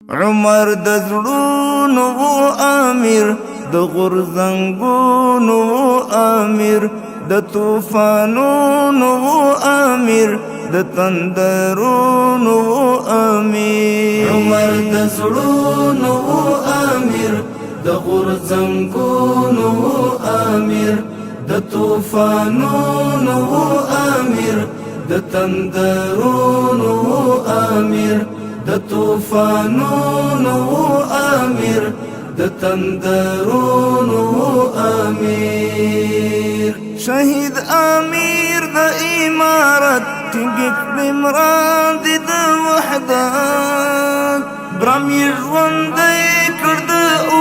عمر د زړونو امیر د غرزنګونو امیر د طوفانونو امیر د تندرونو امیر عمر د زړونو امیر د غرزنګونو امیر د طوفانونو امیر د تندرونو امیر د طوفانونو امیر د تندرونو امیر شهید امیر د امارت ټینګ کړي مراد د وحدت برمي ژوندی کړ د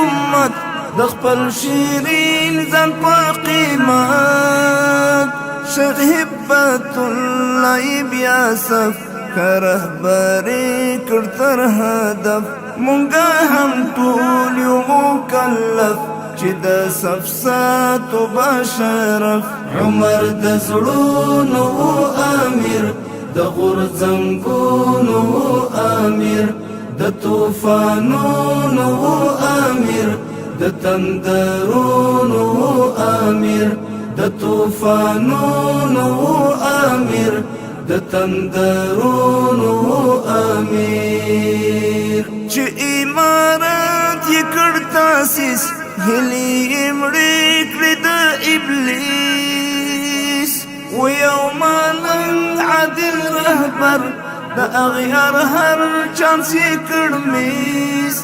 امت د خپل شیرین ځان په قیمت شیخ هبت الله بیا صف رهبری کړ تر هدف مونږه هم ټول یو مکلف چې د صف ساتو بشرف عمر د زړونو امیر د غرزنګونو امیر د طوفانونو امیر د تندرونو امیر د طوفانونو امیر د تندرونو امیر چې امارت یې کړ تاسیس هلي مړې کړې د ابلیس و یو ملنګ عادل رهبر د اغیار هر چانس یې کړ میس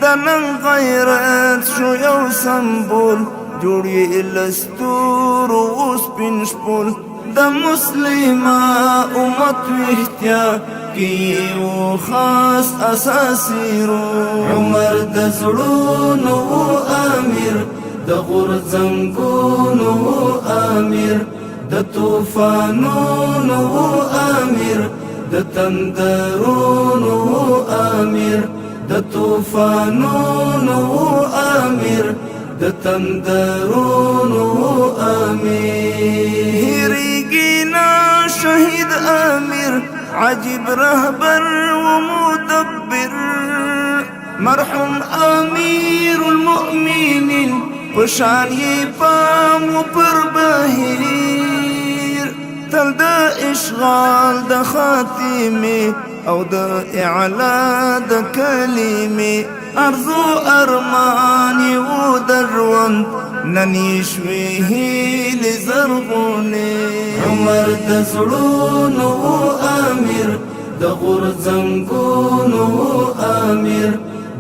د نن غیرت شو یو سمبول جوړ یې لستورو سپین شپول د مسلمه امت وحتیا کی و خاص اساسی رو عمر د زړونو امیر د غرزنګونو امیر د طوفانونو امیر د تندرونو امیر د طوفانونو امیر د تندرونو امیر شهید امیر عجیب رهبر ومدبر مرحوم امیر المؤمنین پشان یې پام پر بهیر تل د اشغال د خاتمه او د اعلا د کلمه ارزو ارمان و درون ننی شوی هیل زرغونه عمر د زړونو امیر د غرزنګونو امیر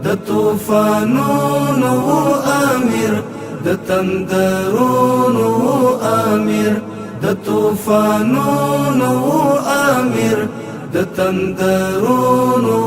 د طوفانونو امیر د تندرونو امیر د طوفانونو امیر د تندرونو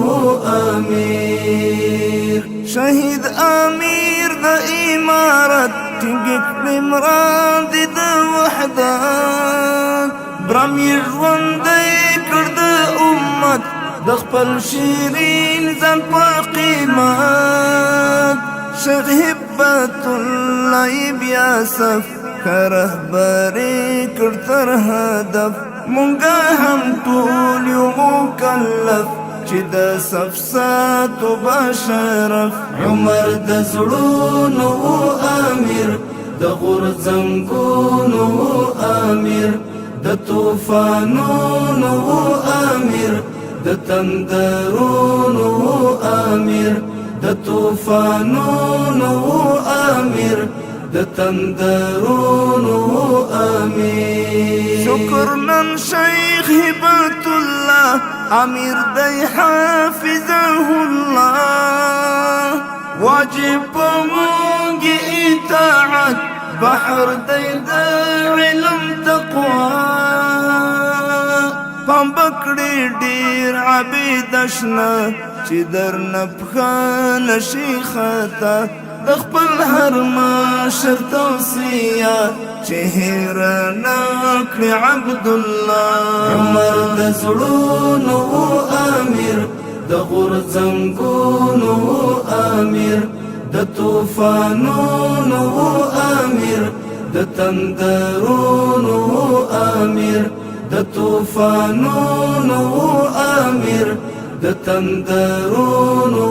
امیر شهید امیر د امارت ټینګ کړي مراد د وحدت برمي ژوندی کړ د امت د خپل شیرین ځان په قیمت شیخ هبت الله بیا صف رهبری کړ تر هدف مونږه هم ټول یو مکلف چې د صف ساتو بشرف عمر د زړونو امیر د غرزنګونو امیر د طوفانونو امیر د تندرونو امیر د طوفانونو امیر د تندرونو امیر شکر نن شیخ هبت الله امیر دی حافظه الله واجب مونږ اطاعت بحر دی د علم تقوا پام بکړي ډیر عبید شنه چې در نه پښه نشي خطا د خپل هر معاشر توصیه چې هیر نه کړي عبد الله عمر د زړونو امیر د غرزنګونو امیر د طوفانونو امیر د تندرونو امیر د طوفانونو امیر د تندرونو